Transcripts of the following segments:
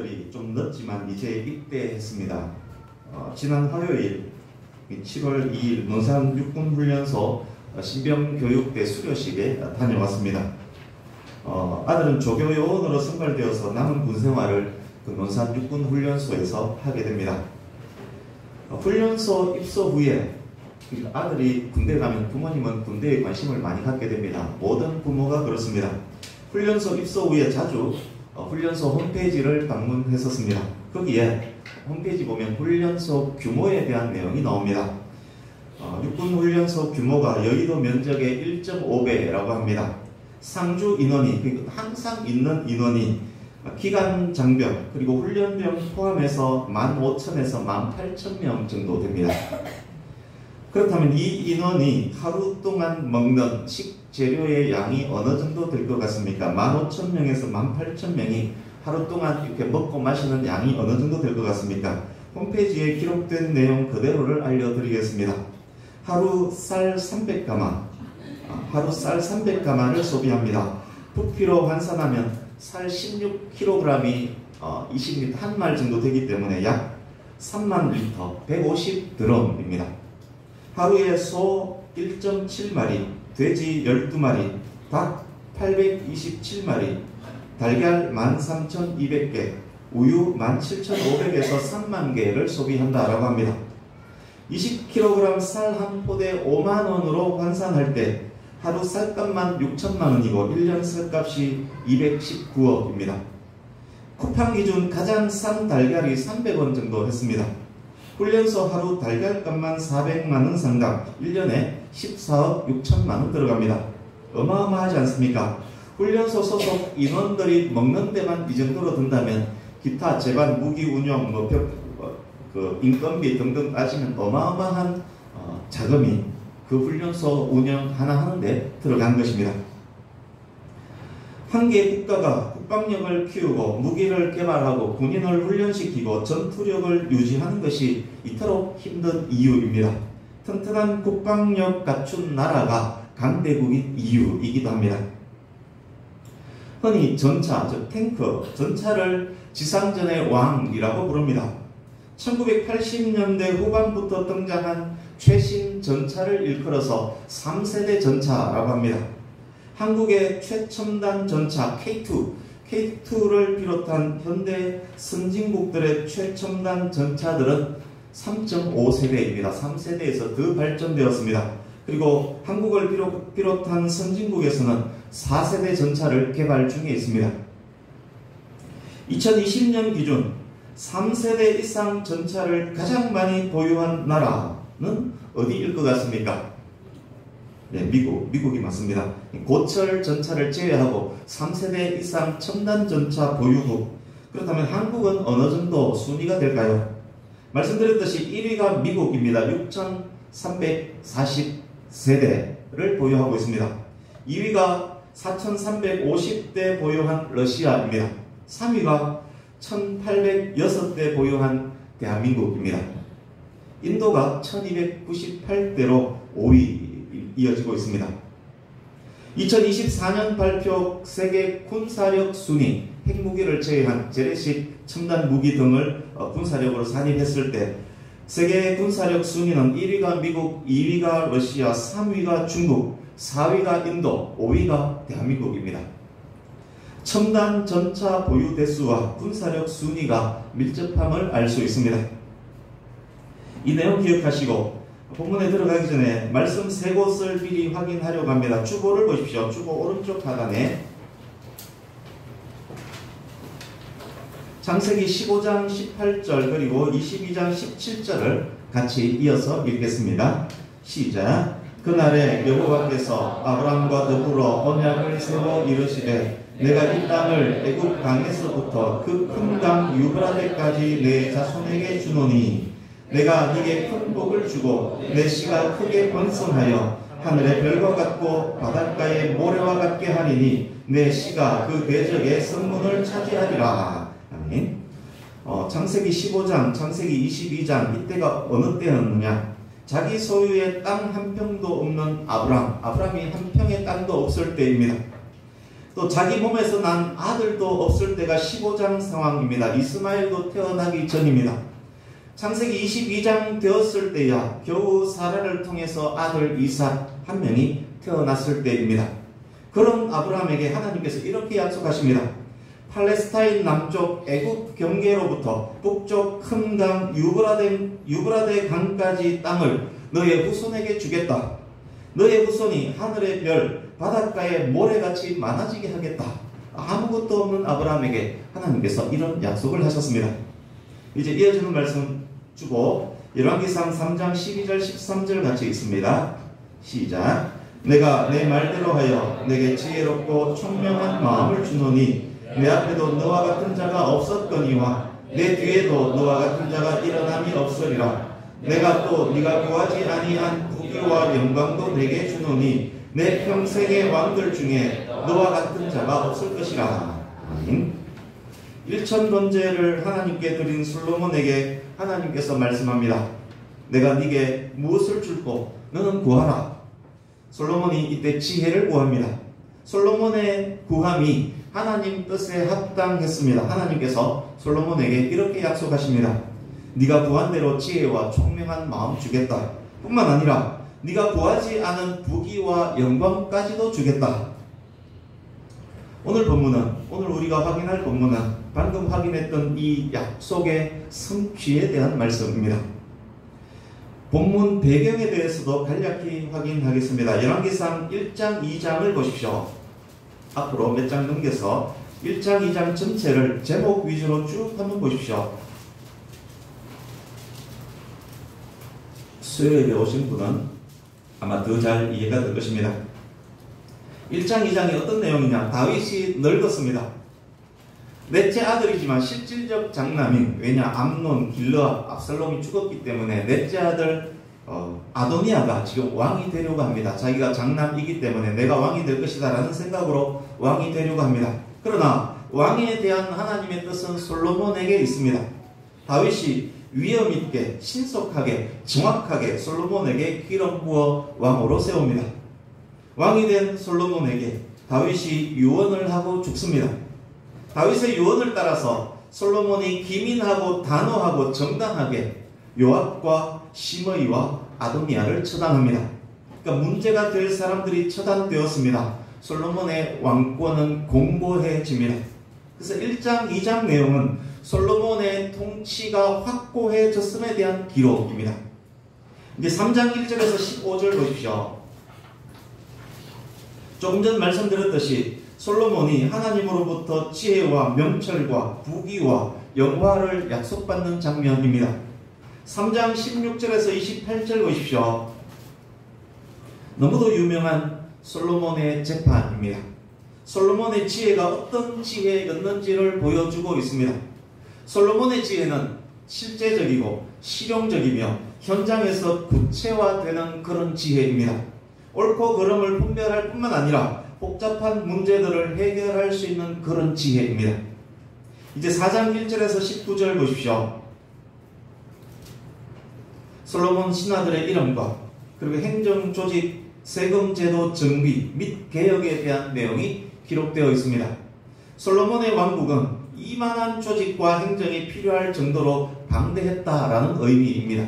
아들이 좀 늦지만 이제 입대했습니다. 지난 화요일 7월 2일 논산 육군훈련소 신병교육대 수료식에 다녀왔습니다. 아들은 조교요원으로 선발되어서 남은 군생활을 그 논산 육군훈련소에서 하게 됩니다. 훈련소 입소 후에 아들이 군대 가면 부모님은 군대에 관심을 많이 갖게 됩니다. 모든 부모가 그렇습니다. 훈련소 입소 후에 자주 훈련소 홈페이지를 방문했었습니다. 거기에 홈페이지 보면 훈련소 규모에 대한 내용이 나옵니다. 육군훈련소 규모가 여의도 면적의 1.5배라고 합니다. 상주 인원이, 항상 있는 인원이 기간 장병 그리고 훈련병 포함해서 15,000에서 18,000명 정도 됩니다. 그렇다면 이 인원이 하루 동안 먹는 식재료의 양이 어느 정도 될 것 같습니까? 15,000명에서 18,000명이 하루 동안 이렇게 먹고 마시는 양이 어느 정도 될 것 같습니까? 홈페이지에 기록된 내용 그대로를 알려드리겠습니다. 하루 쌀 300가마, 하루 쌀 300가마를 소비합니다. 부피로 환산하면 쌀 16kg이 20리터 한 말 정도 되기 때문에 약 3만 리터, 150드럼입니다. 하루에 소 1.7마리, 돼지 12마리, 닭 827마리, 달걀 13,200개, 우유 17,500에서 3만 개를 소비한다라고 합니다. 20kg 쌀 한 포대 5만원으로 환산할 때 하루 쌀값만 6천만원이고 1년 쌀값이 219억입니다. 쿠팡 기준 가장 싼 달걀이 300원 정도 했습니다. 훈련소 하루 달걀값만 400만원 상당, 1년에 14억 6천만원 들어갑니다. 어마어마하지 않습니까? 훈련소 소속 인원들이 먹는 데만 이 정도로 든다면 기타 재반, 무기 운영, 인건비 등등 따지면 어마어마한 자금이 그 훈련소 운영 하나 하는데 들어간 것입니다. 한 개 국가가 국방력을 키우고 무기를 개발하고 군인을 훈련시키고 전투력을 유지하는 것이 이토록 힘든 이유입니다. 튼튼한 국방력 갖춘 나라가 강대국인 이유이기도 합니다. 흔히 전차, 즉 탱크, 전차를 지상전의 왕이라고 부릅니다. 1980년대 후반부터 등장한 최신 전차를 일컬어서 3세대 전차라고 합니다. 한국의 최첨단 전차 K2를 비롯한 현대 선진국들의 최첨단 전차들은 3.5세대입니다. 3세대에서 더 발전되었습니다. 그리고 한국을 비롯한 선진국에서는 4세대 전차를 개발 중에 있습니다. 2020년 기준 3세대 이상 전차를 가장 많이 보유한 나라는 어디일 것 같습니까? 네, 미국이 맞습니다. 고철 전차를 제외하고 3세대 이상 첨단 전차 보유국. 그렇다면 한국은 어느 정도 순위가 될까요? 말씀드렸듯이 1위가 미국입니다. 6,340세대를 보유하고 있습니다. 2위가 4,350대 보유한 러시아입니다. 3위가 1,806대 보유한 대한민국입니다. 인도가 1,298대로 5위 이어지고 있습니다. 2024년 발표 세계 군사력 순위, 핵무기를 제외한 재래식 첨단 무기 등을 군사력으로 산입했을 때 세계 군사력 순위는 1위가 미국, 2위가 러시아, 3위가 중국, 4위가 인도, 5위가 대한민국입니다. 첨단 전차 보유 대수와 군사력 순위가 밀접함을 알 수 있습니다. 이 내용 기억하시고 본문에 들어가기 전에 말씀 세 곳을 미리 확인하려고 합니다. 주보를 보십시오. 주보 오른쪽 하단에 창세기 15장 18절 그리고 22장 17절을 같이 이어서 읽겠습니다. 시작. 그날에 여호와께서 아브람과 더불어 언약을 세워 이르시되 내가 이 땅을 애굽 강에서부터 그 큰 강 유브라데까지 내 자손에게 주노니 내가 네게 큰 복을 주고 내 씨가 크게 번성하여 하늘의 별과 같고 바닷가의 모래와 같게 하리니 내 씨가 그 대적의 성문을 차지하리라. 아멘. 창세기 15장, 창세기 22장 이때가 어느 때였느냐? 자기 소유의 땅 한 평도 없는 아브람이 한 평의 땅도 없을 때입니다. 또 자기 몸에서 난 아들도 없을 때가 15장 상황입니다. 이스마엘도 태어나기 전입니다. 창세기 22장 되었을 때야 겨우 사라를 통해서 아들 이삭 한 명이 태어났을 때입니다. 그런 아브라함에게 하나님께서 이렇게 약속하십니다. 팔레스타인 남쪽 애굽 경계로부터 북쪽 큰 강 유브라데 강까지 땅을 너의 후손에게 주겠다. 너의 후손이 하늘의 별 바닷가의 모래같이 많아지게 하겠다. 아무것도 없는 아브라함에게 하나님께서 이런 약속을 하셨습니다. 이제 이어지는 말씀 주고 열왕기상 3장 12절 13절 같이 있습니다. 시작. 내가 내 말대로 하여 내게 지혜롭고 총명한 마음을 주노니 내 앞에도 너와 같은 자가 없었거니와 내 뒤에도 너와 같은 자가 일어남이 없으리라. 내가 또 네가 구하지 아니한 부귀와 영광도 내게 주노니 내 평생의 왕들 중에 너와 같은 자가 없을 것이라. 아멘. 1천 번제를 하나님께 드린 솔로몬에게 하나님께서 말씀합니다. 내가 네게 무엇을 줄고 너는 구하라. 솔로몬이 이때 지혜를 구합니다. 솔로몬의 구함이 하나님 뜻에 합당했습니다. 하나님께서 솔로몬에게 이렇게 약속하십니다. 네가 구한 대로 지혜와 총명한 마음 주겠다. 뿐만 아니라 네가 구하지 않은 부귀와 영광까지도 주겠다. 오늘 우리가 확인할 본문은 방금 확인했던 이 약속의 성취에 대한 말씀입니다. 본문 배경에 대해서도 간략히 확인하겠습니다. 열왕기상 1장 2장을 보십시오. 앞으로 몇 장 넘겨서 1장 2장 전체를 제목 위주로 쭉 한번 보십시오. 수요일에 오신 분은 아마 더 잘 이해가 될 것입니다. 1장 2장이 어떤 내용이냐. 다윗이 늙었습니다. 넷째 아들이지만 실질적 장남인, 왜냐 암논, 길르압, 압살롬이 죽었기 때문에 넷째 아들 아도니아가 지금 왕이 되려고 합니다. 자기가 장남이기 때문에 내가 왕이 될 것이다 라는 생각으로 왕이 되려고 합니다. 그러나 왕에 대한 하나님의 뜻은 솔로몬에게 있습니다. 다윗이 위엄있게 신속하게 정확하게 솔로몬에게 기름 부어 왕으로 세웁니다. 왕이 된 솔로몬에게 다윗이 유언을 하고 죽습니다. 다윗의 유언을 따라서 솔로몬이 기민하고 단호하고 정당하게 요압과 시므이와 아도니아를 처단합니다. 그러니까 문제가 될 사람들이 처단되었습니다. 솔로몬의 왕권은 공고해집니다. 그래서 1장, 2장 내용은 솔로몬의 통치가 확고해졌음에 대한 기록입니다. 이제 3장 1절에서 15절 보십시오. 조금 전 말씀드렸듯이 솔로몬이 하나님으로부터 지혜와 명철과 부귀와 영화를 약속받는 장면입니다. 3장 16절에서 28절 보십시오. 너무도 유명한 솔로몬의 재판입니다. 솔로몬의 지혜가 어떤 지혜였는지를 보여주고 있습니다. 솔로몬의 지혜는 실제적이고 실용적이며 현장에서 구체화되는 그런 지혜입니다. 옳고 그름을 분별할 뿐만 아니라 복잡한 문제들을 해결할 수 있는 그런 지혜입니다. 이제 4장 1절에서 19절 보십시오. 솔로몬 신하들의 이름과 그리고 행정 조직, 세금 제도 정비 및 개혁에 대한 내용이 기록되어 있습니다. 솔로몬의 왕국은 이만한 조직과 행정이 필요할 정도로 방대했다라는 의미입니다.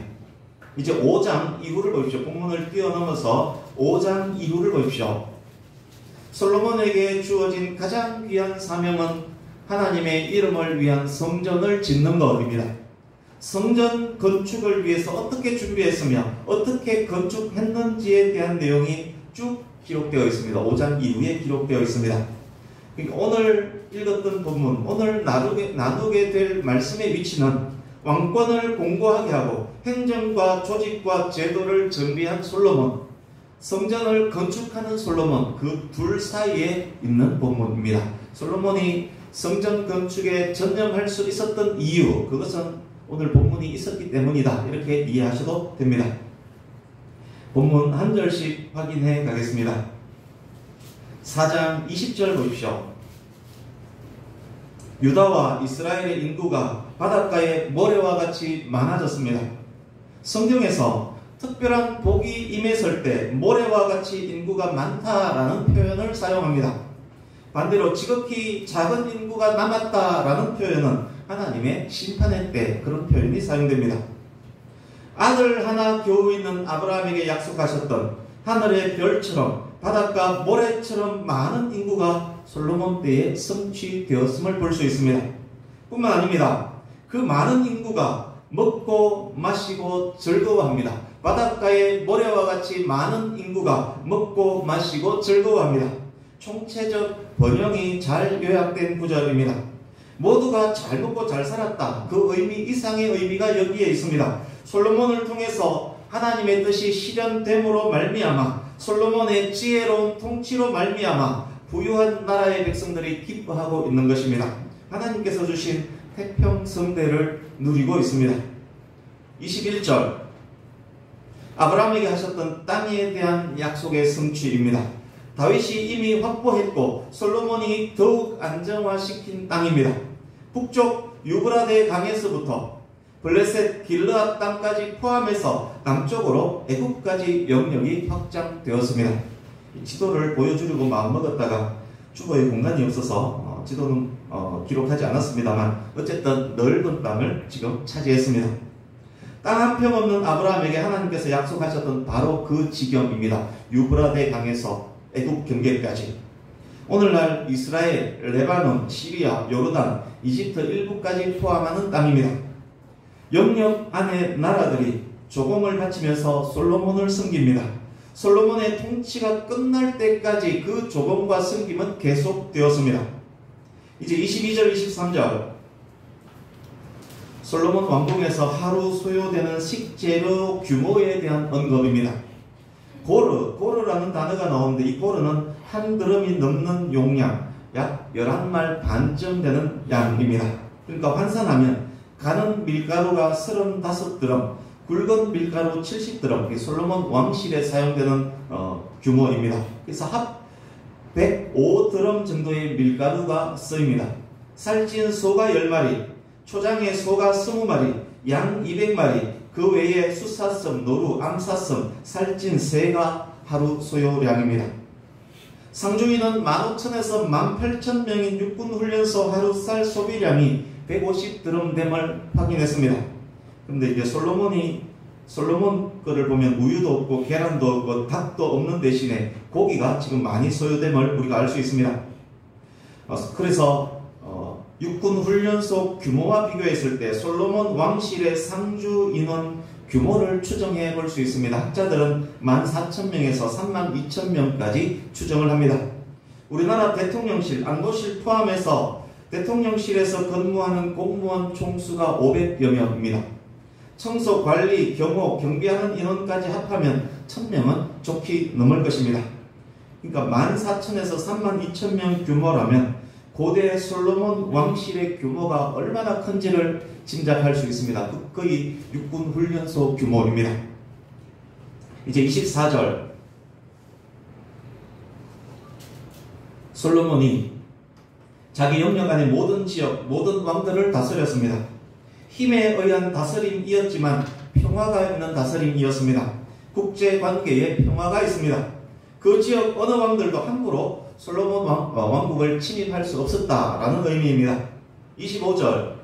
이제 5장 이후를 보십시오. 본문을 뛰어넘어서 5장 이후를 보십시오. 솔로몬에게 주어진 가장 귀한 사명은 하나님의 이름을 위한 성전을 짓는 것입니다. 성전 건축을 위해서 어떻게 준비했으며 어떻게 건축했는지에 대한 내용이 쭉 기록되어 있습니다. 5장 이후에 기록되어 있습니다. 그러니까 오늘 읽었던 본문, 오늘 나누게 될 말씀의 위치는 왕권을 공고하게 하고 행정과 조직과 제도를 정비한 솔로몬, 성전을 건축하는 솔로몬, 그 둘 사이에 있는 본문입니다. 솔로몬이 성전 건축에 전념할 수 있었던 이유, 그것은 오늘 본문이 있었기 때문이다. 이렇게 이해하셔도 됩니다. 본문 한 절씩 확인해 가겠습니다. 4장 20절 보십시오. 유다와 이스라엘의 인구가 바닷가의 모래와 같이 많아졌습니다. 성경에서 특별한 복이 임했을 때 모래와 같이 인구가 많다라는 표현을 사용합니다. 반대로 지극히 작은 인구가 남았다라는 표현은 하나님의 심판의 때 그런 표현이 사용됩니다. 아들 하나 겨우 있는 아브라함에게 약속하셨던 하늘의 별처럼 바닷가 모래처럼 많은 인구가 솔로몬 때에 성취되었음을 볼 수 있습니다. 뿐만 아닙니다. 그 많은 인구가 먹고 마시고 즐거워합니다. 바닷가의 모래와 같이 많은 인구가 먹고 마시고 즐거워합니다. 총체적 번영이 잘 요약된 구절입니다. 모두가 잘 먹고 잘 살았다. 그 의미 이상의 의미가 여기에 있습니다. 솔로몬을 통해서 하나님의 뜻이 실현됨으로 말미암아 솔로몬의 지혜로운 통치로 말미암아 부유한 나라의 백성들이 기뻐하고 있는 것입니다. 하나님께서 주신 태평성대를 누리고 있습니다. 21절 아브라함에게 하셨던 땅에 대한 약속의 성취입니다. 다윗이 이미 확보했고 솔로몬이 더욱 안정화시킨 땅입니다. 북쪽 유브라데 강에서부터 블레셋 길르앗 땅까지 포함해서 남쪽으로 애굽까지 영역이 확장되었습니다. 지도를 보여주려고 마음먹었다가 주보에 공간이 없어서 지도는 기록하지 않았습니다만 어쨌든 넓은 땅을 지금 차지했습니다. 땅 한 평 없는 아브라함에게 하나님께서 약속하셨던 바로 그 지경입니다. 유브라데 강에서 애굽 경계까지. 오늘날 이스라엘, 레바논, 시리아, 요르단, 이집트 일부까지 포함하는 땅입니다. 영역 안의 나라들이 조공을 바치면서 솔로몬을 섬깁니다. 솔로몬의 통치가 끝날 때까지 그 조공과 섬김은 계속되었습니다. 이제 22절, 23절 솔로몬 왕궁에서 하루 소요되는 식재료 규모에 대한 언급입니다. 고르라는 단어가 나오는데 이 고르는 한 드럼이 넘는 용량, 약 11말 반쯤 되는 양입니다. 그러니까 환산하면 가는 밀가루가 35드럼, 굵은 밀가루 70드럼, 솔로몬 왕실에 사용되는 규모입니다. 그래서 합 105드럼 정도의 밀가루가 쓰입니다. 살찐 소가 10마리, 초장의 소가 20마리, 양 200마리, 그 외에 수사슴, 노루, 암사슴, 살찐 새가 하루 소요량입니다. 상주인은 15,000에서 18,000명인 육군훈련소 하루 쌀 소비량이 150드럼 됨을 확인했습니다. 그런데 이제 솔로몬 거를 보면 우유도 없고 계란도 없고 닭도 없는 대신에 고기가 지금 많이 소요됨을 우리가 알 수 있습니다. 그래서 육군훈련소 규모와 비교했을 때 솔로몬 왕실의 상주 인원 규모를 추정해 볼 수 있습니다. 학자들은 14,000명에서 32,000명까지 추정을 합니다. 우리나라 대통령실, 안보실 포함해서 대통령실에서 근무하는 공무원 총수가 500여 명입니다. 청소, 관리, 경호, 경비하는 인원까지 합하면 1,000명은 좋게 넘을 것입니다. 그러니까 14,000에서 32,000명 규모라면 고대 솔로몬 왕실의 규모가 얼마나 큰지를 짐작할 수 있습니다. 거의 육군훈련소 규모입니다. 이제 24절 솔로몬이 자기 영역 안의 모든 지역, 모든 왕들을 다스렸습니다. 힘에 의한 다스림이었지만 평화가 있는 다스림이었습니다. 국제관계에 평화가 있습니다. 그 지역 어느 왕들도 함부로 솔로몬 왕국을 침입할 수 없었다라는 의미입니다. 25절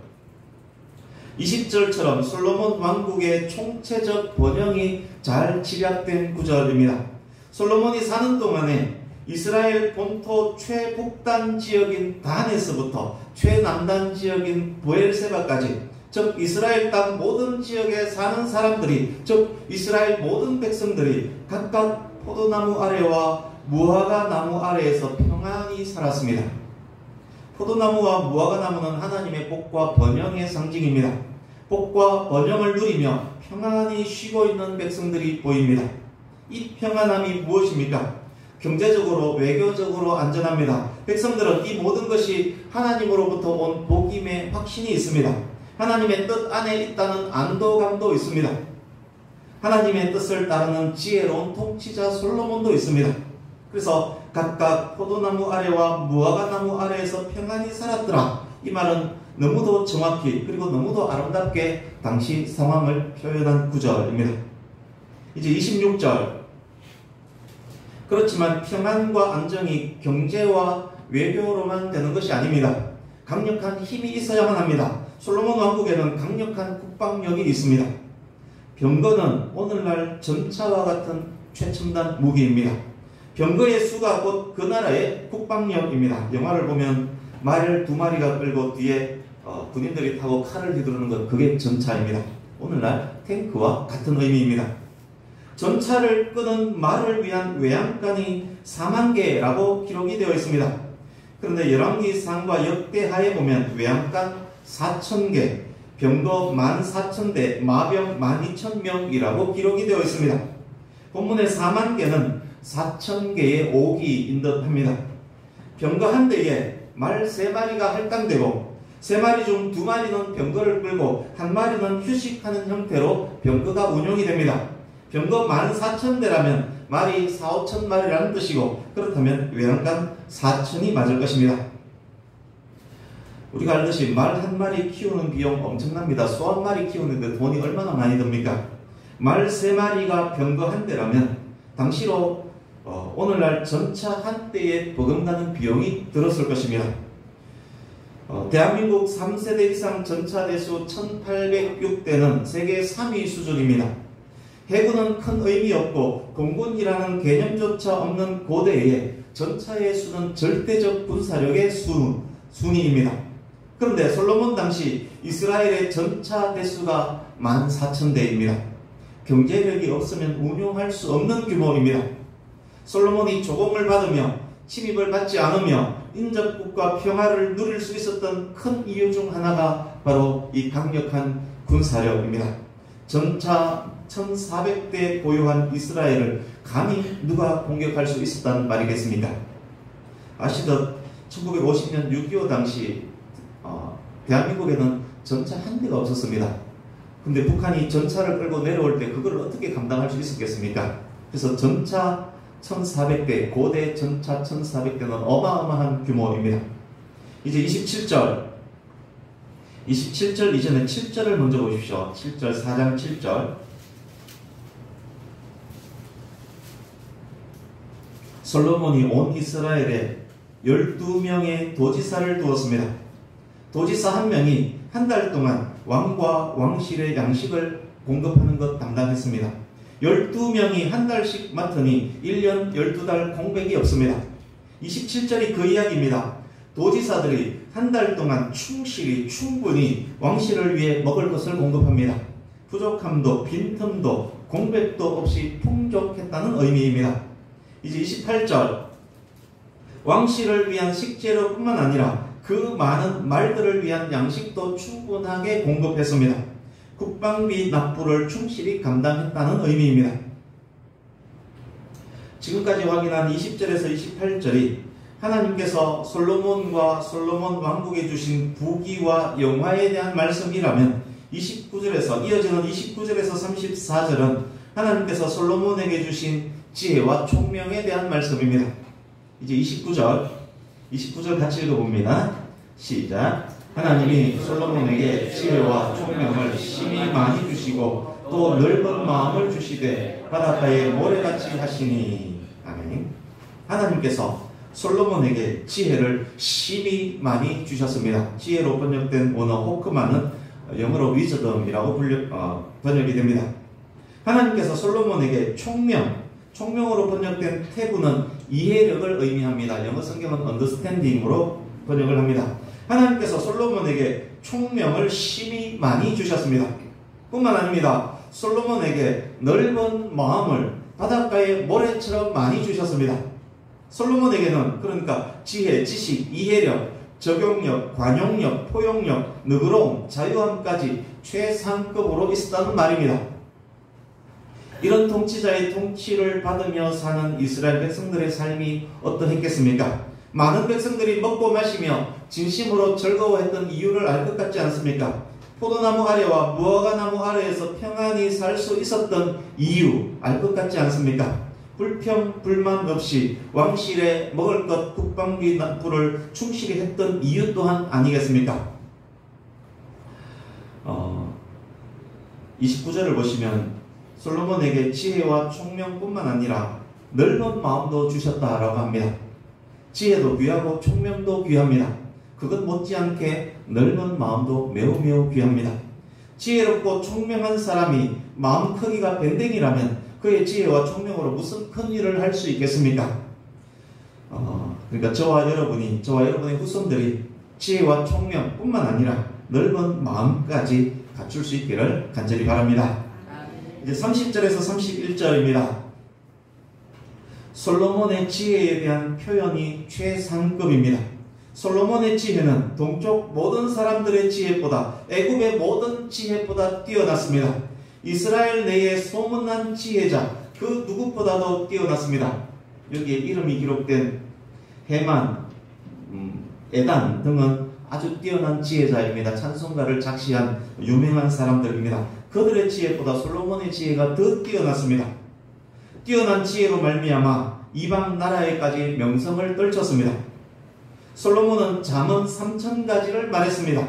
20절처럼 솔로몬 왕국의 총체적 번영이 잘 집약된 구절입니다. 솔로몬이 사는 동안에 이스라엘 본토 최북단 지역인 단에서부터 최남단 지역인 브엘세바까지, 즉 이스라엘 땅 모든 지역에 사는 사람들이, 즉 이스라엘 모든 백성들이 각각 포도나무 아래와 무화과 나무 아래에서 평안히 살았습니다. 포도나무와 무화과 나무는 하나님의 복과 번영의 상징입니다. 복과 번영을 누리며 평안히 쉬고 있는 백성들이 보입니다. 이 평안함이 무엇입니까? 경제적으로, 외교적으로 안전합니다. 백성들은 이 모든 것이 하나님으로부터 온 복임의 확신이 있습니다. 하나님의 뜻 안에 있다는 안도감도 있습니다. 하나님의 뜻을 따르는 지혜로운 통치자 솔로몬도 있습니다. 그래서 각각 포도나무 아래와 무화과나무 아래에서 평안히 살았더라. 이 말은 너무도 정확히 그리고 너무도 아름답게 당시 상황을 표현한 구절입니다. 이제 26절 그렇지만 평안과 안정이 경제와 외교로만 되는 것이 아닙니다. 강력한 힘이 있어야만 합니다. 솔로몬 왕국에는 강력한 국방력이 있습니다. 병거는 오늘날 전차와 같은 최첨단 무기입니다. 병거의 수가 곧 그 나라의 국방력입니다. 영화를 보면 말 2마리가 끌고 뒤에 군인들이 타고 칼을 휘두르는 것, 그게 전차입니다. 오늘날 탱크와 같은 의미입니다. 전차를 끄는 말을 위한 외양간이 4만 개라고 기록이 되어 있습니다. 그런데 열왕기상과 역대하에 보면 외양간 4,000개, 병거 14,000대, 마병 12,000명이라고 기록이 되어 있습니다. 본문의 4만 개는 4,000개의 오기인 듯 합니다. 병거 한 대에 말 3마리가 할당되고 3마리 중 2마리는 병거를 끌고 1마리는 휴식하는 형태로 병거가 운용이 됩니다. 병거 14,000대라면 말이 4,5,000마리라는 뜻이고, 그렇다면 외양간 4,000이 맞을 것입니다. 우리가 알듯이 말 1마리 키우는 비용 엄청납니다. 소 1마리 키우는데 돈이 얼마나 많이 듭니까? 말 3마리가 병거 한 대라면 당시로 오늘날 전차 한 대에 버금가는 비용이 들었을 것입니다. 대한민국 3세대 이상 전차 대수 1806대는 세계 3위 수준입니다. 해군은 큰 의미 없고 공군이라는 개념조차 없는 고대에 전차의 수는 절대적 군사력의 순위입니다. 그런데 솔로몬 당시 이스라엘의 전차 대수가 14,000대입니다. 경제력이 없으면 운용할 수 없는 규모입니다. 솔로몬이 조공을 받으며 침입을 받지 않으며 인접국과 평화를 누릴 수 있었던 큰 이유 중 하나가 바로 이 강력한 군사력입니다. 전차 1,400대 보유한 이스라엘을 감히 누가 공격할 수 있었다는 말이겠습니까? 아시듯 1950년 6.25 당시 대한민국에는 전차 한 대가 없었습니다. 근데 북한이 전차를 끌고 내려올 때 그걸 어떻게 감당할 수 있었겠습니까? 그래서 전차 1,400대, 고대 전차 1,400대는 어마어마한 규모입니다. 이제 27절 이전에 7절을 먼저 보십시오. 7절, 4장 7절. 솔로몬이 온 이스라엘에 12명의 도지사를 두었습니다. 도지사 한 명이 한 달 동안 왕과 왕실의 양식을 공급하는 것 담당했습니다. 12명이 한 달씩 맡으니 1년 12달 공백이 없습니다. 27절이 그 이야기입니다. 도지사들이 한 달 동안 충분히 왕실을 위해 먹을 것을 공급합니다. 부족함도 빈틈도 공백도 없이 풍족했다는 의미입니다. 이제 28절, 왕실을 위한 식재료뿐만 아니라 그 많은 말들을 위한 양식도 충분하게 공급했습니다. 국방비 납부를 충실히 감당했다는 의미입니다. 지금까지 확인한 20절에서 28절이 하나님께서 솔로몬과 솔로몬 왕국에 주신 부귀와 영화에 대한 말씀이라면, 29절에서 이어지는 29절에서 34절은 하나님께서 솔로몬에게 주신 지혜와 총명에 대한 말씀입니다. 이제 29절 같이 읽어봅니다. 시작. 하나님이 솔로몬에게 지혜와 총명을 심히 많이 주시고 또 넓은 마음을 주시되 바닷가에 모래같이 하시니. 아멘. 하나님께서 솔로몬에게 지혜를 심히 많이 주셨습니다. 지혜로 번역된 원어 호크만은 영어로 위저덤이라고 번역이 됩니다. 하나님께서 솔로몬에게 총명으로 번역된 태구는 이해력을 의미합니다. 영어 성경은 understanding으로 번역을 합니다. 하나님께서 솔로몬에게 총명을 심히 많이 주셨습니다. 뿐만 아닙니다. 솔로몬에게 넓은 마음을 바닷가의 모래처럼 많이 주셨습니다. 솔로몬에게는 그러니까 지혜, 지식, 이해력, 적용력, 관용력, 포용력, 너그러움, 자유함까지 최상급으로 있었다는 말입니다. 이런 통치자의 통치를 받으며 사는 이스라엘 백성들의 삶이 어떠했겠습니까? 많은 백성들이 먹고 마시며 진심으로 즐거워했던 이유를 알 것 같지 않습니까? 포도나무 아래와 무화과나무 아래에서 평안히 살 수 있었던 이유 알 것 같지 않습니까? 불평, 불만 없이 왕실에 먹을 것, 국방비 납부를 충실히 했던 이유 또한 아니겠습니까? 29절을 보시면 솔로몬에게 지혜와 총명뿐만 아니라 넓은 마음도 주셨다라고 합니다. 지혜도 귀하고 총명도 귀합니다. 그것 못지않게 넓은 마음도 매우 매우 귀합니다. 지혜롭고 총명한 사람이 마음 크기가 밴댕이라면 그의 지혜와 총명으로 무슨 큰 일을 할 수 있겠습니까? 그러니까 저와 여러분의 후손들이 지혜와 총명뿐만 아니라 넓은 마음까지 갖출 수 있기를 간절히 바랍니다. 이제 30절에서 31절입니다. 솔로몬의 지혜에 대한 표현이 최상급입니다. 솔로몬의 지혜는 동쪽 모든 사람들의 지혜보다, 애굽의 모든 지혜보다 뛰어났습니다. 이스라엘 내에 소문난 지혜자 그 누구보다도 뛰어났습니다. 여기에 이름이 기록된 헤만, 에단 등은 아주 뛰어난 지혜자입니다. 찬송가를 작시한 유명한 사람들입니다. 그들의 지혜보다 솔로몬의 지혜가 더 뛰어났습니다. 뛰어난 지혜로 말미암아 이방 나라에까지 명성을 떨쳤습니다. 솔로몬은 잠언 3000가지를 말했습니다.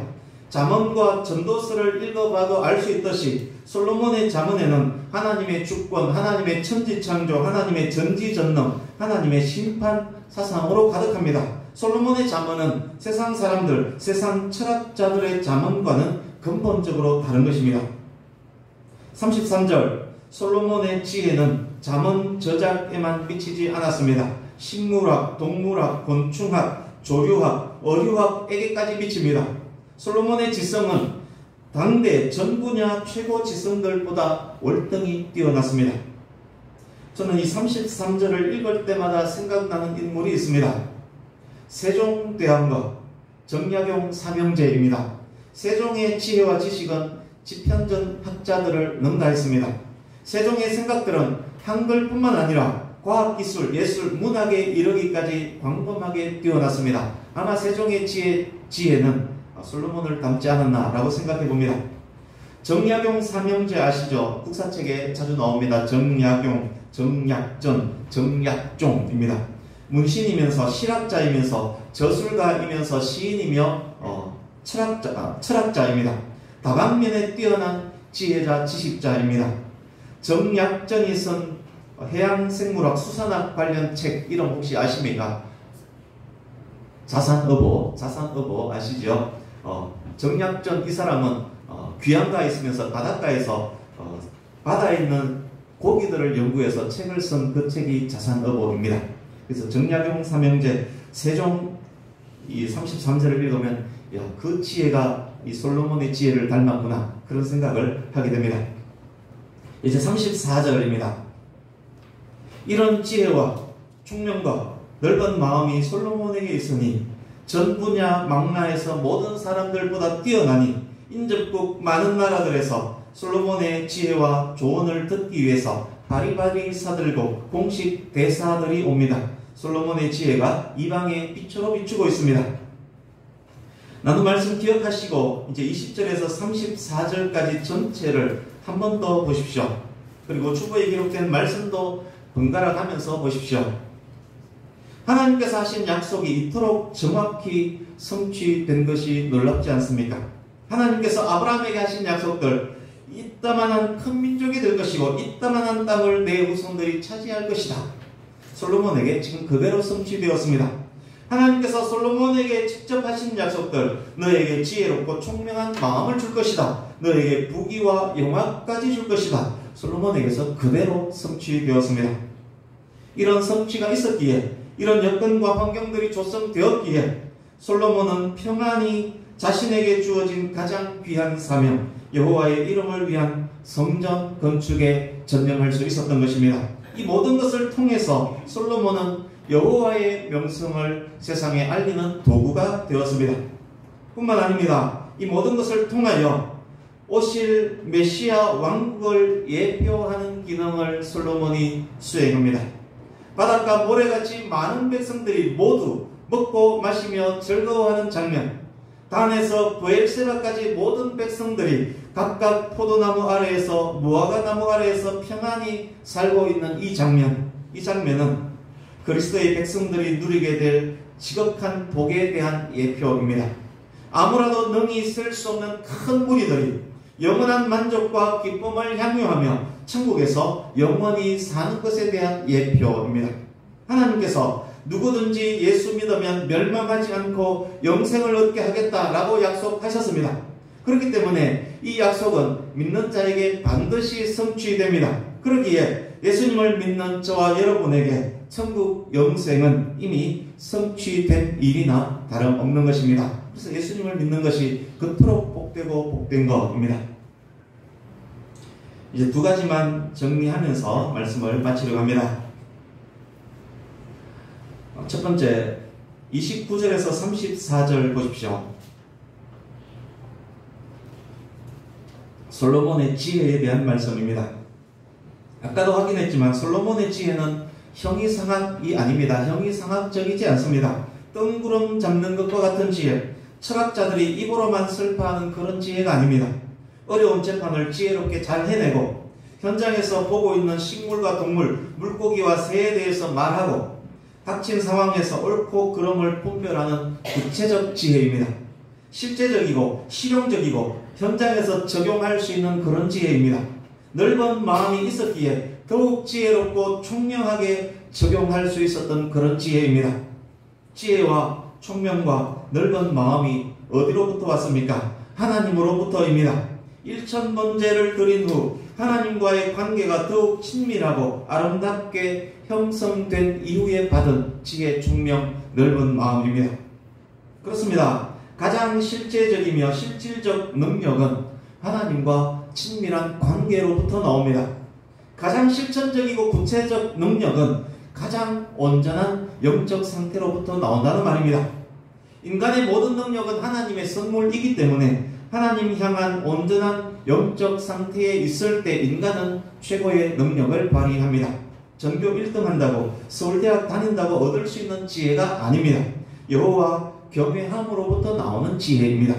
잠언과 전도서를 읽어봐도 알 수 있듯이 솔로몬의 잠언에는 하나님의 주권, 하나님의 천지창조, 하나님의 전지전능, 하나님의 심판 사상으로 가득합니다. 솔로몬의 잠언은 세상 사람들, 세상 철학자들의 잠언과는 근본적으로 다른 것입니다. 33절, 솔로몬의 지혜는 잠언 저작에만 미치지 않았습니다. 식물학, 동물학, 곤충학, 조류학, 어류학에게까지 미칩니다. 솔로몬의 지성은 당대 전 분야 최고 지성들보다 월등히 뛰어났습니다. 저는 이 33절을 읽을 때마다 생각나는 인물이 있습니다. 세종대왕거 정약용 삼형제입니다. 세종의 지혜와 지식은 지편전 학자들을 능가했습니다. 세종의 생각들은 한글뿐만 아니라 과학기술, 예술, 문학에 이르기까지 광범하게 뛰어났습니다. 아마 세종의 지혜는 솔로몬을 닮지 않았나라고 생각해 봅니다. 정약용 삼형제 아시죠? 국사책에 자주 나옵니다. 정약용, 정약전, 정약종입니다. 문신이면서 실학자이면서 저술가이면서 시인이며 철학자입니다. 다방면에 뛰어난 지혜자, 지식자입니다. 정약전이 쓴 해양생물학, 수산학 관련 책 이름 혹시 아십니까? 자산어보 아시죠? 정약전 이 사람은 귀양가에 있으면서 바닷가에서 바다에 있는 고기들을 연구해서 책을 쓴 그 책이 자산어보입니다. 그래서 정약용 삼형제 세종 이 33절을 읽으면 야, 그 지혜가 이 솔로몬의 지혜를 닮았구나 그런 생각을 하게 됩니다. 이제 34절입니다. 이런 지혜와 총명과 넓은 마음이 솔로몬에게 있으니 전 분야 망라에서 모든 사람들보다 뛰어나니 인접국 많은 나라들에서 솔로몬의 지혜와 조언을 듣기 위해서 바리바리 사들고 공식 대사들이 옵니다. 솔로몬의 지혜가 이방에 빛으로 비추고 있습니다. 나눈 말씀 기억하시고 이제 20절에서 34절까지 전체를 한 번 더 보십시오. 그리고 추후에 기록된 말씀도 번갈아 가면서 보십시오. 하나님께서 하신 약속이 이토록 정확히 성취된 것이 놀랍지 않습니까? 하나님께서 아브라함에게 하신 약속들, 이따만한 큰 민족이 될 것이고 이따만한 땅을 내 후손들이 차지할 것이다. 솔로몬에게 지금 그대로 성취되었습니다. 하나님께서 솔로몬에게 직접 하신 약속들, 너에게 지혜롭고 총명한 마음을 줄 것이다. 너에게 부귀와 영화까지 줄 것이다. 솔로몬에게서 그대로 성취되었습니다. 이런 성취가 있었기에, 이런 여건과 환경들이 조성되었기에 솔로몬은 평안히 자신에게 주어진 가장 귀한 사명, 여호와의 이름을 위한 성전 건축에 전념할 수 있었던 것입니다. 이 모든 것을 통해서 솔로몬은 여호와의 명성을 세상에 알리는 도구가 되었습니다. 뿐만 아닙니다. 이 모든 것을 통하여 오실 메시아 왕국을 예표하는 기능을 솔로몬이 수행합니다. 바닷가 모래같이 많은 백성들이 모두 먹고 마시며 즐거워하는 장면, 단에서 브엘세바까지 모든 백성들이 각각 포도나무 아래에서 무화과나무 아래에서 평안히 살고 있는 이 장면은 그리스도의 백성들이 누리게 될 지극한 복에 대한 예표입니다. 아무라도 능히 셀 수 없는 큰 무리들이 영원한 만족과 기쁨을 향유하며 천국에서 영원히 사는 것에 대한 예표입니다. 하나님께서 누구든지 예수 믿으면 멸망하지 않고 영생을 얻게 하겠다라고 약속하셨습니다. 그렇기 때문에 이 약속은 믿는 자에게 반드시 성취됩니다. 그러기에 예수님을 믿는 저와 여러분에게 천국 영생은 이미 성취된 일이나 다름없는 것입니다. 그래서 예수님을 믿는 것이 그토록 복되고 복된 것입니다. 이제 두 가지만 정리하면서 말씀을 마치려고 합니다. 첫 번째, 29절에서 34절 보십시오. 솔로몬의 지혜에 대한 말씀입니다. 아까도 확인했지만 솔로몬의 지혜는 형이상학이 아닙니다. 형이상학적이지 않습니다. 뜬구름 잡는 것과 같은 지혜, 철학자들이 입으로만 슬퍼하는 그런 지혜가 아닙니다. 어려운 재판을 지혜롭게 잘 해내고 현장에서 보고 있는 식물과 동물, 물고기와 새에 대해서 말하고 닥친 상황에서 옳고 그름을 분별하는 구체적 지혜입니다. 실제적이고 실용적이고 현장에서 적용할 수 있는 그런 지혜입니다. 넓은 마음이 있었기에 더욱 지혜롭고 총명하게 적용할 수 있었던 그런 지혜입니다. 지혜와 총명과 넓은 마음이 어디로부터 왔습니까? 하나님으로부터입니다. 일천번제를 드린 후 하나님과의 관계가 더욱 친밀하고 아름답게 형성된 이후에 받은 지혜, 총명, 넓은 마음입니다. 그렇습니다. 가장 실제적이며 실질적 능력은 하나님과 친밀한 관계로부터 나옵니다. 가장 실천적이고 구체적 능력은 가장 온전한 영적 상태로부터 나온다는 말입니다. 인간의 모든 능력은 하나님의 선물이기 때문에 하나님 향한 온전한 영적 상태에 있을 때 인간은 최고의 능력을 발휘합니다. 전교 1등 한다고 서울대학 다닌다고 얻을 수 있는 지혜가 아닙니다. 여호와 경외함으로부터 나오는 지혜입니다.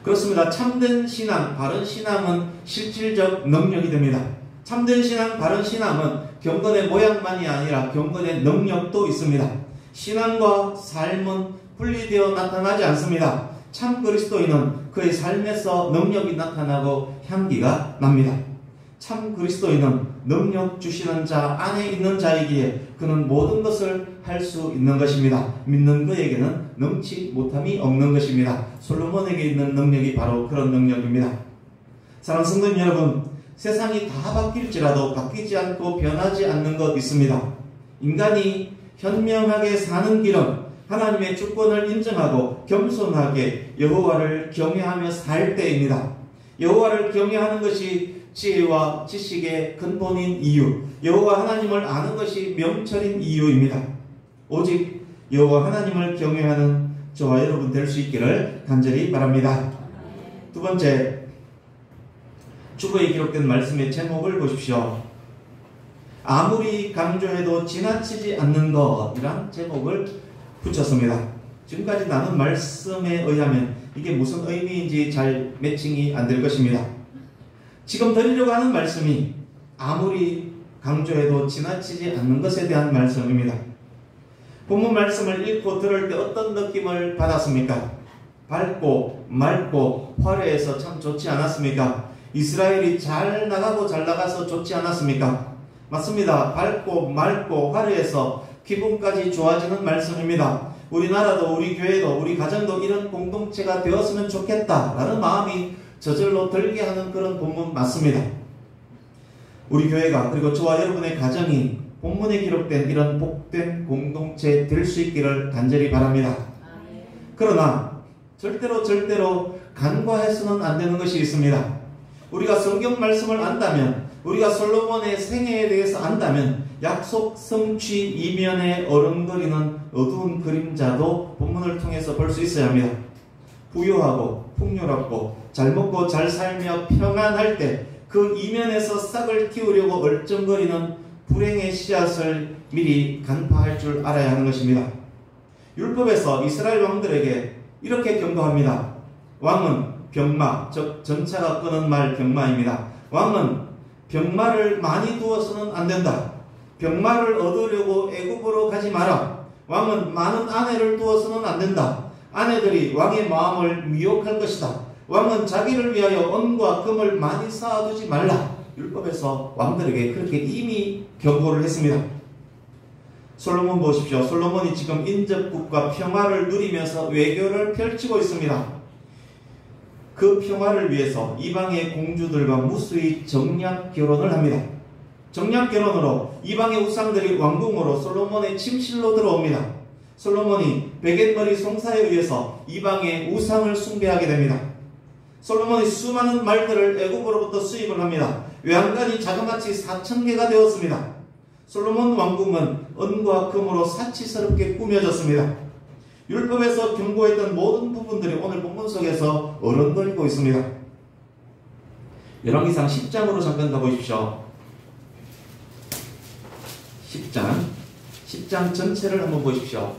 그렇습니다. 참된 신앙, 바른 신앙은 실질적 능력이 됩니다. 참된 신앙, 바른 신앙은 경건의 모양만이 아니라 경건의 능력도 있습니다. 신앙과 삶은 분리되어 나타나지 않습니다. 참 그리스도인은 그의 삶에서 능력이 나타나고 향기가 납니다. 참 그리스도인은 능력 주시는 자 안에 있는 자이기에 그는 모든 것을 할 수 있는 것입니다. 믿는 그에게는 능치 못함이 없는 것입니다. 솔로몬에게 있는 능력이 바로 그런 능력입니다. 사랑하는 성도님 여러분, 세상이 다 바뀔지라도 바뀌지 않고 변하지 않는 것 있습니다. 인간이 현명하게 사는 길은 하나님의 주권을 인정하고 겸손하게 여호와를 경외하며 살 때입니다. 여호와를 경외하는 것이 지혜와 지식의 근본인 이유, 여호와 하나님을 아는 것이 명철인 이유입니다. 오직 여호와 하나님을 경외하는 저와 여러분 될 수 있기를 간절히 바랍니다. 두 번째, 주보에 기록된 말씀의 제목을 보십시오. 아무리 강조해도 지나치지 않는 것이란 제목을 붙였습니다. 지금까지 나눈 말씀에 의하면 이게 무슨 의미인지 잘 매칭이 안 될 것입니다. 지금 드리려고 하는 말씀이 아무리 강조해도 지나치지 않는 것에 대한 말씀입니다. 본문 말씀을 읽고 들을 때 어떤 느낌을 받았습니까? 밝고 맑고 화려해서 참 좋지 않았습니까? 이스라엘이 잘 나가고 잘 나가서 좋지 않았습니까? 맞습니다. 밝고 맑고 화려해서 기분까지 좋아지는 말씀입니다. 우리나라도 우리 교회도 우리 가정도 이런 공동체가 되었으면 좋겠다라는 마음이 저절로 들게 하는 그런 본문 맞습니다. 우리 교회가 그리고 저와 여러분의 가정이 본문에 기록된 이런 복된 공동체 될 수 있기를 간절히 바랍니다. 그러나 절대로 간과해서는 안 되는 것이 있습니다. 우리가 성경 말씀을 안다면, 우리가 솔로몬의 생애에 대해서 안다면 약속 성취 이면에 어른거리는 어두운 그림자도 본문을 통해서 볼 수 있어야 합니다. 부유하고 풍요롭고 잘 먹고 잘 살며 평안할 때 그 이면에서 싹을 틔우려고 얼쩡거리는 불행의 씨앗을 미리 간파할 줄 알아야 하는 것입니다. 율법에서 이스라엘 왕들에게 이렇게 경고합니다. 왕은 병마, 즉 전차가 끄는 말 병마입니다. 왕은 병마를 많이 두어서는 안 된다. 병마를 얻으려고 애굽으로 가지 마라. 왕은 많은 아내를 두어서는 안 된다. 아내들이 왕의 마음을 미혹할 것이다. 왕은 자기를 위하여 은과 금을 많이 쌓아두지 말라. 율법에서 왕들에게 그렇게 이미 경고를 했습니다. 솔로몬 보십시오. 솔로몬이 지금 인접국과 평화를 누리면서 외교를 펼치고 있습니다. 그 평화를 위해서 이방의 공주들과 무수히 정략 결혼을 합니다. 정략 결혼으로 이방의 우상들이 왕궁으로 솔로몬의 침실로 들어옵니다. 솔로몬이 베갯머리 송사에 의해서 이방의 우상을 숭배하게 됩니다. 솔로몬이 수많은 말들을 애굽으로부터 수입을 합니다. 외양간이 자그마치 4,000개가 되었습니다. 솔로몬 왕궁은 은과 금으로 사치스럽게 꾸며졌습니다. 율법에서 경고했던 모든 부분들이 오늘 본문 속에서 어른거리고 있습니다. 열왕기상 10장으로 잠깐 가보십시오. 10장 전체를 한번 보십시오.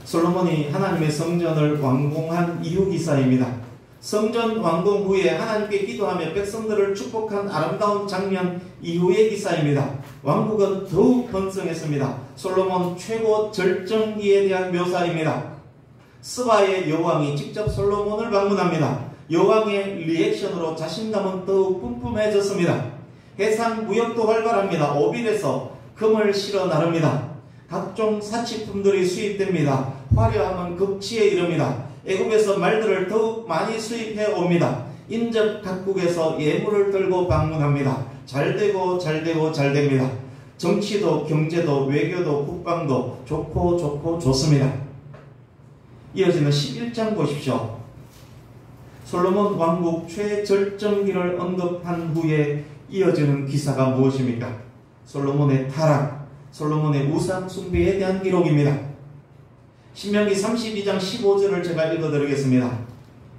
솔로몬이 하나님의 성전을 완공한 이후 기사입니다. 성전 완공 후에 하나님께 기도하며 백성들을 축복한 아름다운 장면 이후의 기사입니다. 왕국은 더욱 번성했습니다. 솔로몬 최고 절정기에 대한 묘사입니다. 스바의 여왕이 직접 솔로몬을 방문합니다. 여왕의 리액션으로 자신감은 더욱 뿜뿜해졌습니다. 해상 무역도 활발합니다. 오빌에서 금을 실어 나릅니다. 각종 사치품들이 수입됩니다. 화려함은 극치에 이릅니다. 애굽에서 말들을 더욱 많이 수입해 옵니다. 인접 각국에서 예물을 들고 방문합니다. 잘되고 잘됩니다. 정치도 경제도 외교도 국방도 좋고 좋습니다. 이어지는 11장 보십시오. 솔로몬 왕국 최절정기를 언급한 후에 이어지는 기사가 무엇입니까? 솔로몬의 타락, 솔로몬의 우상 숭배에 대한 기록입니다. 신명기 32장 15절을 제가 읽어드리겠습니다.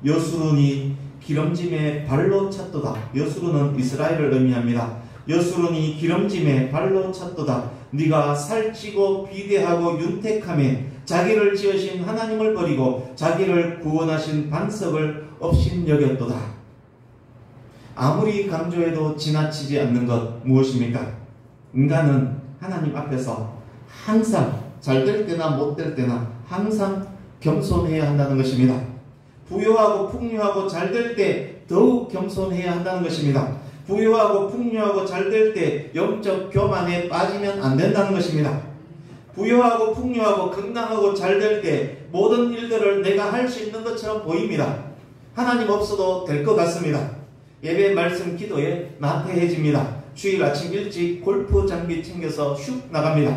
여수론이 기름짐에 발로 찼도다. 여수론은 이스라엘을 의미합니다. 여수론이 기름짐에 발로 찼도다. 네가 살찌고 비대하고 윤택함에 자기를 지으신 하나님을 버리고 자기를 구원하신 반석을 업신여겼도다. 아무리 강조해도 지나치지 않는 것 무엇입니까? 인간은 하나님 앞에서 항상 잘될 때나 못될 때나 항상 겸손해야 한다는 것입니다. 부유하고 풍요하고 잘될 때 더욱 겸손해야 한다는 것입니다. 부유하고 풍요하고 잘될 때 영적 교만에 빠지면 안 된다는 것입니다. 부유하고 풍요하고 건강하고 잘될 때 모든 일들을 내가 할 수 있는 것처럼 보입니다. 하나님 없어도 될 것 같습니다. 예배 말씀 기도에 나태해집니다. 주일 아침 일찍 골프 장비 챙겨서 슉 나갑니다.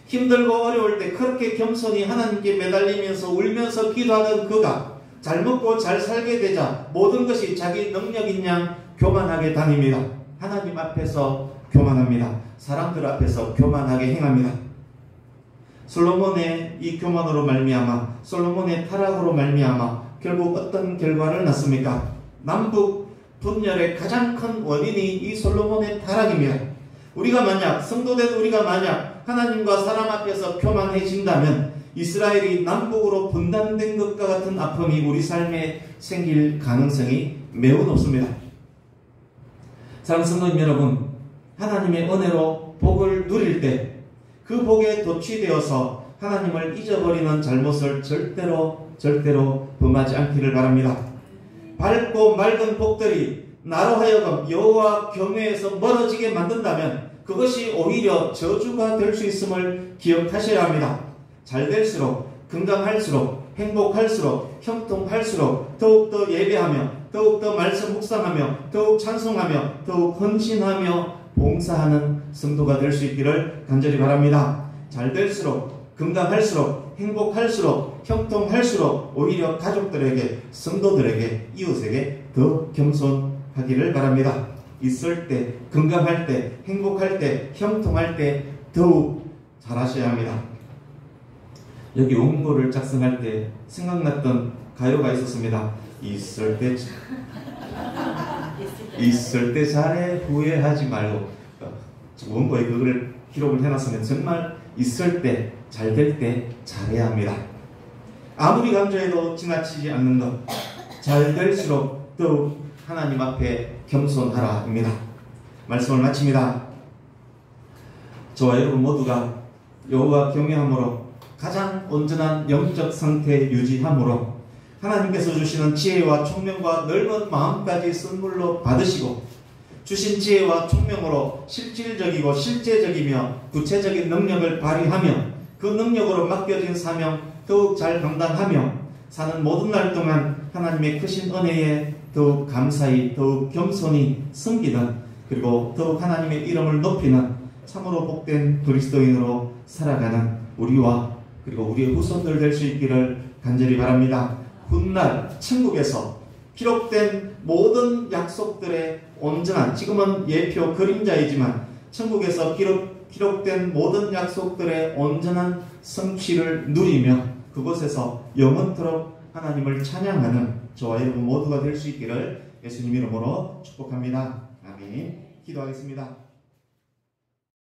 힘들고 어려울 때 그렇게 겸손히 하나님께 매달리면서 울면서 기도하던 그가 잘 먹고 잘 살게 되자 모든 것이 자기 능력인 양 교만하게 다닙니다. 하나님 앞에서 교만합니다. 사람들 앞에서 교만하게 행합니다. 솔로몬의 이 교만으로 말미암아, 솔로몬의 타락으로 말미암아 결국 어떤 결과를 낳습니까? 남북 분열의 가장 큰 원인이 이 솔로몬의 타락입니다. 우리가 만약 성도된 우리가 만약 하나님과 사람 앞에서 교만해진다면 이스라엘이 남북으로 분단된 것과 같은 아픔이 우리 삶에 생길 가능성이 매우 높습니다. 사랑하는 성도님 여러분, 하나님의 은혜로 복을 누릴 때 그 복에 도취되어서 하나님을 잊어버리는 잘못을 절대로 범하지 않기를 바랍니다. 밝고 맑은 복들이 나로 하여금 여호와 경외에서 멀어지게 만든다면 그것이 오히려 저주가 될 수 있음을 기억하셔야 합니다. 잘 될수록, 건강할수록, 행복할수록, 형통할수록 더욱더 예배하며 더욱더 말씀 묵상하며 더욱 찬송하며 더욱 헌신하며 봉사하는 성도가 될 수 있기를 간절히 바랍니다. 잘 될수록, 건강할수록, 행복할수록, 형통할수록 오히려 가족들에게, 성도들에게, 이웃에게 더 겸손하기를 바랍니다. 있을 때, 건강할 때, 행복할 때, 형통할 때 더욱 잘하셔야 합니다. 여기 원고를 작성할 때 생각났던 가요가 있었습니다. 있을 때 잘해 후회하지 말고. 원고에 그걸 기록을 해놨으면 정말 있을 때, 잘 될 때 잘해야 합니다. 아무리 강조해도 지나치지 않는 것, 잘 될수록 더욱 하나님 앞에 겸손하라입니다. 말씀을 마칩니다. 저와 여러분 모두가 여호와 경외함으로 가장 온전한 영적 상태 유지함으로 하나님께서 주시는 지혜와 총명과 넓은 마음까지 선물로 받으시고 주신 지혜와 총명으로 실질적이고 실제적이며 구체적인 능력을 발휘하며 그 능력으로 맡겨진 사명 더욱 잘 감당하며 사는 모든 날 동안 하나님의 크신 은혜에 더욱 감사히 더욱 겸손히 섬기는 그리고 더욱 하나님의 이름을 높이는 참으로 복된 그리스도인으로 살아가는 우리와 그리고 우리의 후손들 될 수 있기를 간절히 바랍니다. 훗날 천국에서 기록된 모든 약속들의 온전한 지금은 예표 그림자이지만 천국에서 기록된 모든 약속들의 온전한 성취를 누리며 그곳에서 영원토록 하나님을 찬양하는 저와 여러분 모두가 될 수 있기를 예수님 이름으로 축복합니다. 아멘. 기도하겠습니다.